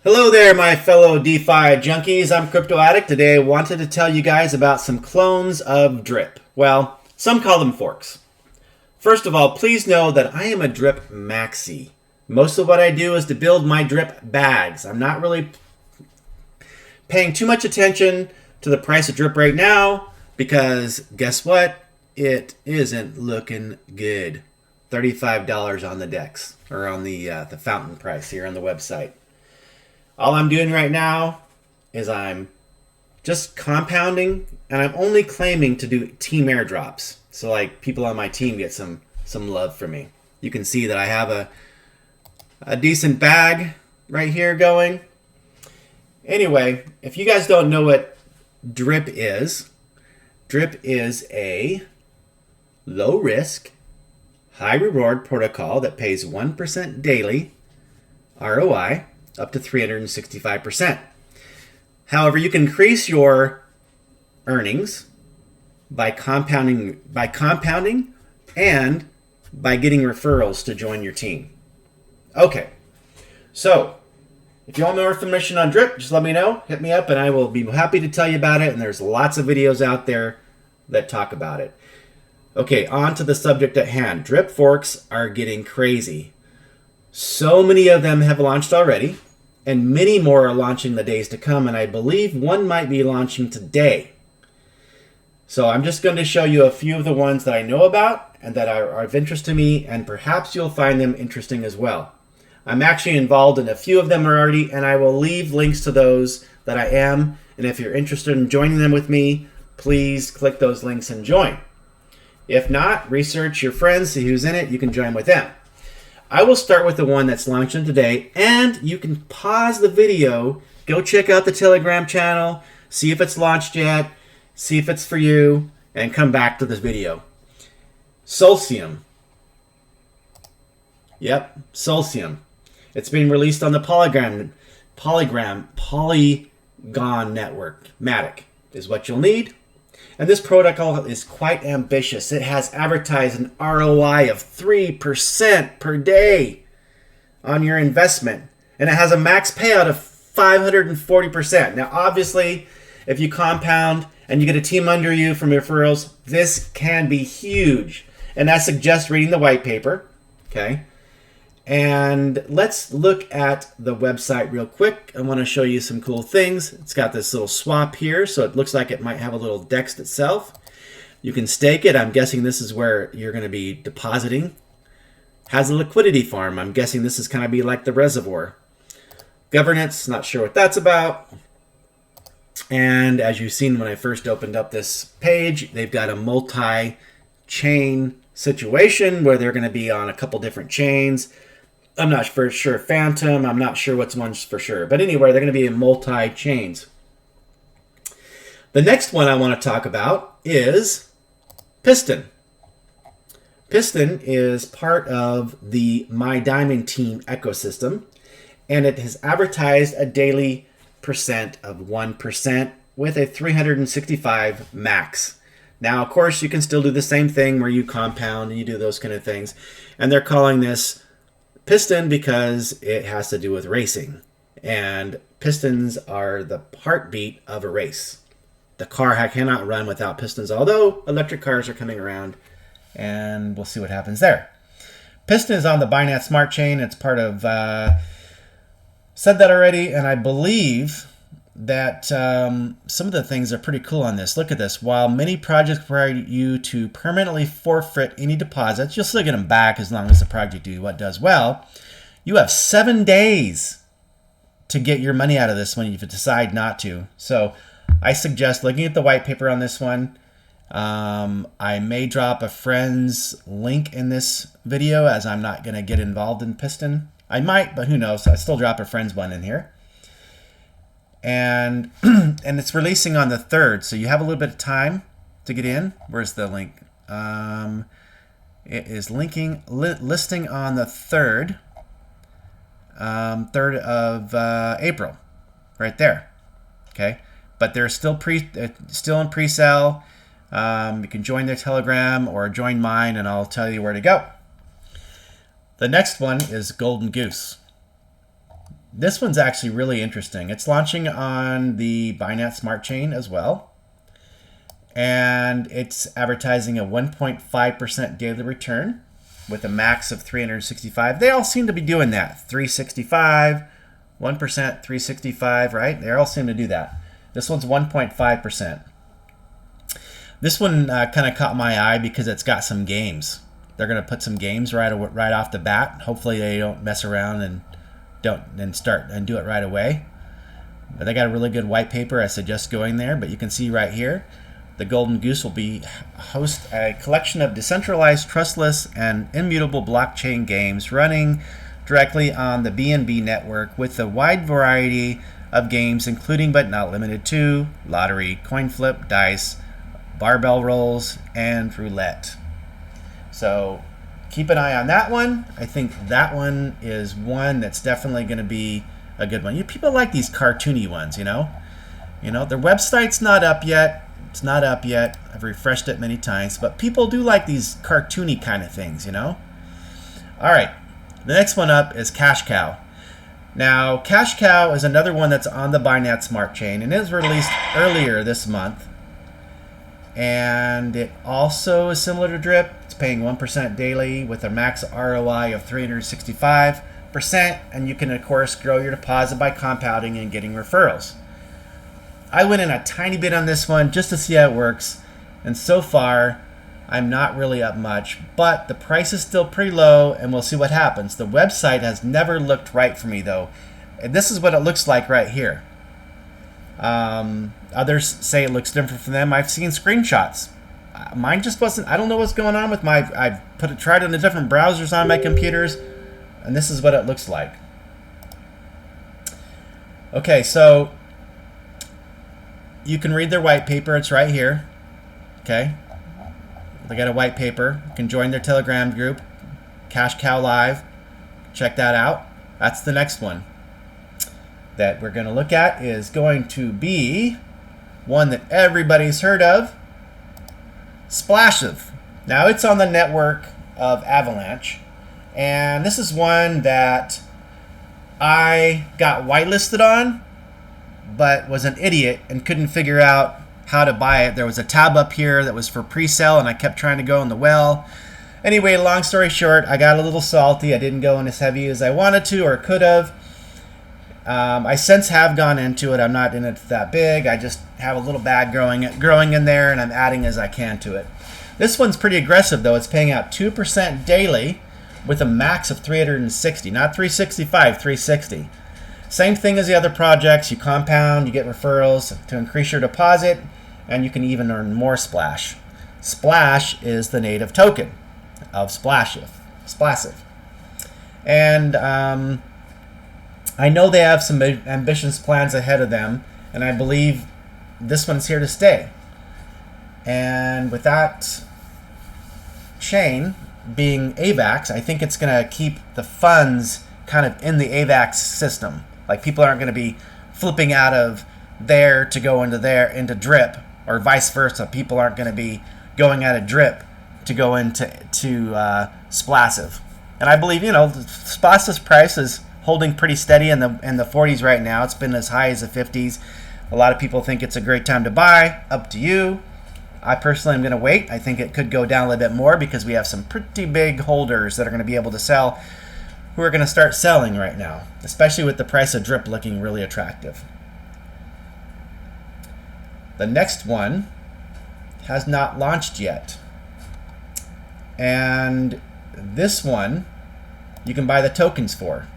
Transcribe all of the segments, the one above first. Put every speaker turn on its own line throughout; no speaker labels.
Hello there, my fellow DeFi junkies. I'm Crypto Addict. Today I wanted to tell you guys about some clones of Drip. Well, some call them forks. First of all, please know that I am a Drip maxi. Most of what I do is to build my Drip bags. I'm not really paying too much attention to the price of Drip right now because guess what? It isn't looking good. $35 on the DEX, or on the fountain price here on the website. All I'm doing right now is I'm just compounding, and I'm only claiming to do team airdrops. So like people on my team get some love from me. You can see that I have a decent bag right here going. Anyway, if you guys don't know what Drip is a low risk, high reward protocol that pays 1% daily ROI up to 365%. However, you can increase your earnings by compounding and by getting referrals to join your team. Okay, so if you want more information on Drip, just let me know. Hit me up and I will be happy to tell you about it. And there's lots of videos out there that talk about it. Okay, on to the subject at hand. Drip forks are getting crazy. So many of them have launched already, and many more are launching the days to come, and I believe one might be launching today. So I'm just going to show you a few of the ones that I know about and that are of interest to me, and perhaps you'll find them interesting as well. I'm actually involved in a few of them already, and I will leave links to those that I am, and if you're interested in joining them with me, please click those links and join. If not, research your friends, see who's in it, you can join with them. I will start with the one that's launching today, and you can pause the video, go check out the Telegram channel, see if it's launched yet, see if it's for you, and come back to this video. Celsium. Yep, Celsium. It's being released on the Polygon network. Matic is what you'll need. And this protocol is quite ambitious. It has advertised an ROI of 3% per day on your investment. And it has a max payout of 540%. Now, obviously, if you compound and you get a team under you from referrals, this can be huge. And I suggest reading the white paper. Okay. And let's look at the website real quick. I want to show you some cool things. It's got this little swap here, so it looks like it might have a little DEX itself. You can stake it. I'm guessing this is where you're going to be depositing. Has a liquidity farm. I'm guessing this is kind of be like the reservoir. Governance, not sure what that's about. And as you've seen when I first opened up this page, they've got a multi-chain situation where they're going to be on a couple different chains. I'm not for sure Phantom. I'm not sure what's one's for sure. But anyway, they're going to be in multi-chains. The next one I want to talk about is Piston. Piston is part of the My Diamond Team ecosystem, and it has advertised a daily percent of 1% with a 365 max. Now, of course, you can still do the same thing where you compound and you do those kind of things. And they're calling this Piston because it has to do with racing. And pistons are the heartbeat of a race. The car cannot run without pistons, although electric cars are coming around. And we'll see what happens there. Piston is on the Binance Smart Chain. It's part of, said that already, and I believe that some of the things are pretty cool on this. Look at this. While many projects require you to permanently forfeit any deposits, you'll still get them back as long as the project does well. You have 7 days to get your money out of this when you decide not to. So I suggest looking at the white paper on this one. I may drop a friend's link in this video as I'm not going to get involved in Piston. I might, but who knows. I still drop a friend's one in here. And it's releasing on the 3rd, so you have a little bit of time to get in. Where's the link? It is listing on the 3rd, 3rd of April, right there. Okay, but they're still in pre-sale. You can join their Telegram or join mine, and I'll tell you where to go. The next one is Golden Goose. This one's actually really interesting. It's launching on the Binance Smart Chain as well. And it's advertising a 1.5% daily return with a max of 365. They all seem to be doing that. 365, 1%, 365, right? They all seem to do that. This one's 1.5%. This one kind of caught my eye because it's got some games. They're going to put some games right off the bat. Hopefully they don't mess around and start and do it right away. But they got a really good white paper. I suggest going there. But you can see right here, the Golden Goose will host a collection of decentralized, trustless, and immutable blockchain games running directly on the BNB network with a wide variety of games, including but not limited to lottery, coin flip, dice, barbell rolls, and roulette. So keep an eye on that one. I think that one is one that's definitely going to be a good one. People like these cartoony ones, you know. Their website's not up yet. It's not up yet. I've refreshed it many times, but people do like these cartoony kind of things, you know. All right, the next one up is Cash Cow. Now, Cash Cow is another one that's on the Binance Smart Chain, and it was released earlier this month. And it also is similar to Drip. It's paying 1% daily with a max ROI of 365%, and you can, of course, grow your deposit by compounding and getting referrals. I went in a tiny bit on this one just to see how it works, and so far I'm not really up much, but the price is still pretty low, and we'll see what happens. The website has never looked right for me though, and this is what it looks like right here. Others say it looks different for them. I've seen screenshots. Mine just wasn't. I don't know what's going on with my. I've tried it in the different browsers on my computers, and this is what it looks like. Okay, so you can read their white paper. It's right here. Okay, they got a white paper. You can join their Telegram group, Cash Cow Live. Check that out. That's the next one that we're going to look at is going to be one that everybody's heard of, Splassive. Now it's on the network of Avalanche, and this is one that I got whitelisted on, but was an idiot and couldn't figure out how to buy it. There was a tab up here that was for pre-sale, and I kept trying to go in the well. Anyway, long story short, I got a little salty. I didn't go in as heavy as I wanted to or could have. I since have gone into it. I'm not in it that big. I just have a little bag growing in there, and I'm adding as I can to it. This one's pretty aggressive, though. It's paying out 2% daily with a max of 360, not 365, 360. Same thing as the other projects. You compound, you get referrals to increase your deposit, and you can even earn more Splash. Splash is the native token of Splassive. And I know they have some ambitious plans ahead of them, and I believe this one's here to stay. And with that chain being AVAX, I think it's going to keep the funds kind of in the AVAX system. Like, people aren't going to be flipping out of there to go into Drip, or vice versa. People aren't going to be going out of Drip to go into Splassive. And I believe, Splassive's price is holding pretty steady in the 40s right now. It's been as high as the 50s. A lot of people think it's a great time to buy. Up to you. I personally am going to wait. I think it could go down a little bit more because we have some pretty big holders that are going to be able to sell, who are going to start selling right now, especially with the price of Drip looking really attractive. The next one has not launched yet. And this one you can buy the tokens for.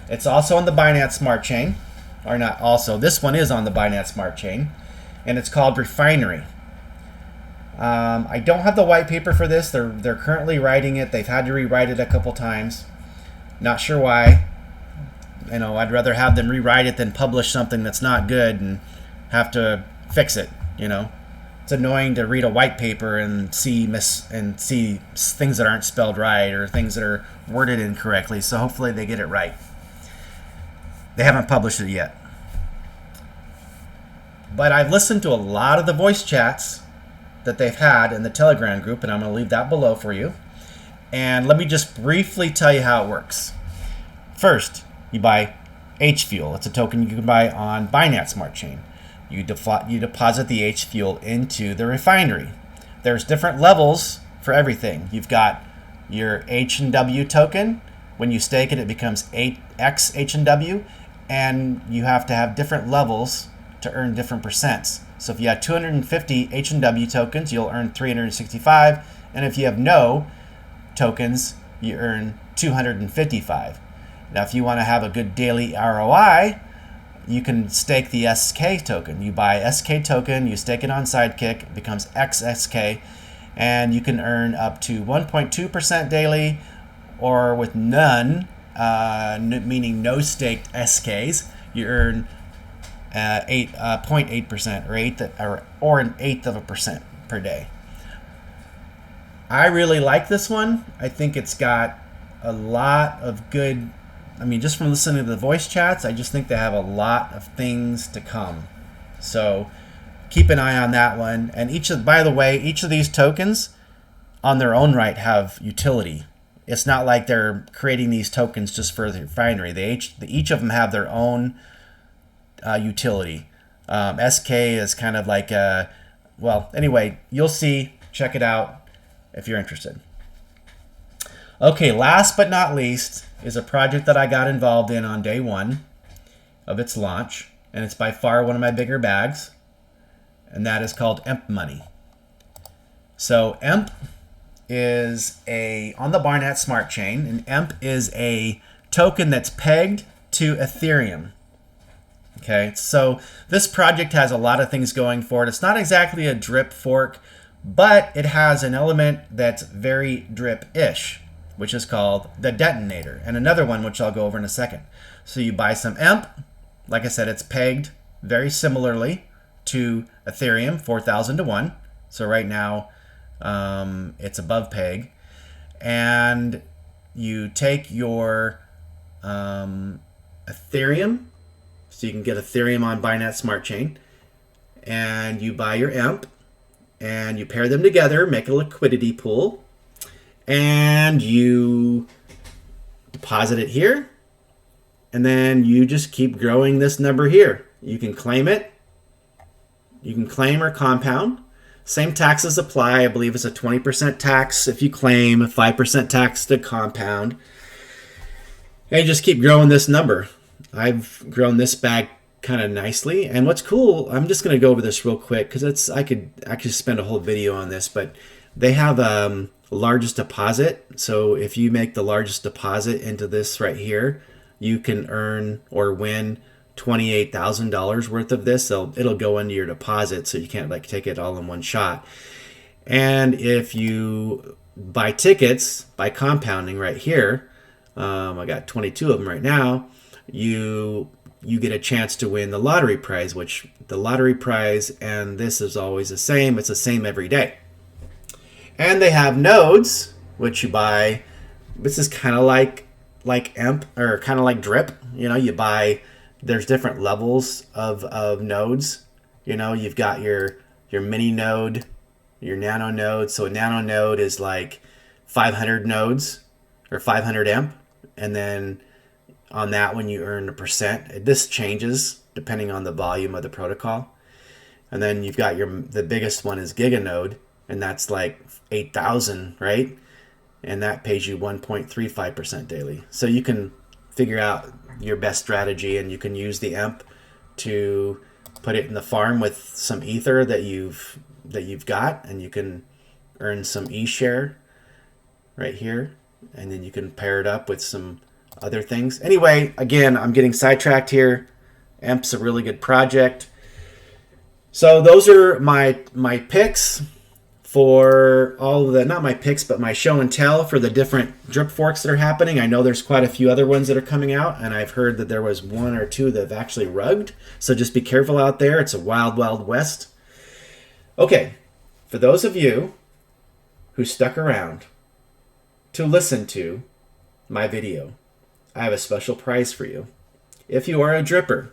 It's also on the Binance Smart Chain, or not also. This one is on the Binance Smart Chain, and it's called Refinery. I don't have the white paper for this. They're currently writing it. They've had to rewrite it a couple times. Not sure why. I'd rather have them rewrite it than publish something that's not good and have to fix it. It's annoying to read a white paper and see things that aren't spelled right or things that are worded incorrectly. So hopefully they get it right. They haven't published it yet. But I've listened to a lot of the voice chats that they've had in the Telegram group, and I'm going to leave that below for you. And let me just briefly tell you how it works. First, you buy H fuel. It's a token you can buy on Binance Smart Chain. You deposit the H fuel into the refinery. There's different levels for everything. You've got your H&W token. When you stake it, it becomes 8x H&W, and you have to have different levels to earn different percents. So if you have 250 H&W tokens, you'll earn 365, and if you have no tokens, you earn 255. Now, if you want to have a good daily ROI, you can stake the SK token. You buy SK token, you stake it on Sidekick, it becomes XSK, and you can earn up to 1.2% daily, or with none, meaning no staked SKs, you earn 0.8% or an eighth of a percent per day. I really like this one. I think it's got a lot of good, just from listening to the voice chats, I just think they have a lot of things to come. So keep an eye on that one. And by the way, each of these tokens on their own right have utility. It's not like they're creating these tokens just for the refinery. Each of them have their own utility. SK is kind of like anyway, you'll see. Check it out if you're interested. Okay, last but not least is a project that I got involved in on day one of its launch, and it's by far one of my bigger bags, and that is called Emp Money. So Emp is on the Binance Smart Chain, and Emp is a token that's pegged to Ethereum. Okay, so this project has a lot of things going for it. It's not exactly a drip fork, but it has an element that's very drip-ish, which is called the detonator, and another one which I'll go over in a second. So you buy some Emp. Like I said, it's pegged very similarly to Ethereum, 4,000 to 1. So right now it's above peg. And you take your Ethereum, so you can get Ethereum on Binance Smart Chain, and you buy your Emp, and you pair them together, make a liquidity pool, and you deposit it here, and then you just keep growing this number here. You can claim it. You can claim or compound. Same taxes apply. I believe it's a 20% tax if you claim, a 5% tax to compound. And you just keep growing this number. I've grown this bag kind of nicely. And what's cool, I'm just going to go over this real quick because I could actually spend a whole video on this, but they have largest deposit. So if you make the largest deposit into this right here, you can earn or win $28,000 worth of this. So it'll go into your deposit, so you can't take it all in one shot. And if you buy tickets by compounding right here, I got 22 of them right now, you get a chance to win the lottery prize, which the lottery prize and this is always the same. It's the same every day. And they have nodes, which you buy. This is kind of like Emp, or kind of like Drip. You buy, there's different levels of nodes. You've got your mini node, your nano node. So a nano node is like 500 nodes or 500 Emp. And then on that one, you earn a percent. This changes depending on the volume of the protocol. And then you've got the biggest one is Giganode, and that's like 8,000, right? And that pays you 1.35% daily. So you can figure out your best strategy, and you can use the Emp to put it in the farm with some ether that you've got, and you can earn some e-share right here, and then you can pair it up with some other things. Anyway, again, I'm getting sidetracked here. Emp's a really good project. So those are my picks for all of the, not my picks, but my show and tell for the different drip forks that are happening. I know there's quite a few other ones that are coming out, and I've heard that there was one or two that have actually rugged. So just be careful out there. It's a wild, wild west. Okay, for those of you who stuck around to listen to my video, I have a special prize for you. If you are a dripper,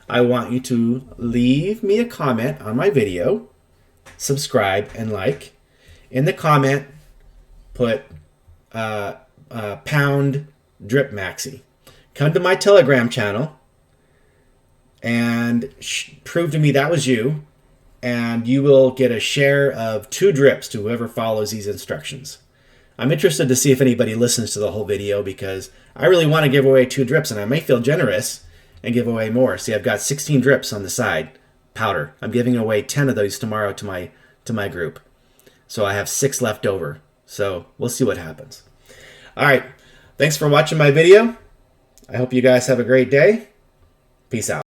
I want you to leave me a comment on my video, subscribe, and like. In the comment, put pound drip maxi. Come to my Telegram channel, and prove to me that was you, and you will get a share of 2 drips to whoever follows these instructions. I'm interested to see if anybody listens to the whole video, because I really want to give away 2 drips, and I may feel generous and give away more. See, I've got 16 drips on the side, powder. I'm giving away 10 of those tomorrow to my group. So I have 6 left over. So we'll see what happens. All right. Thanks for watching my video. I hope you guys have a great day. Peace out.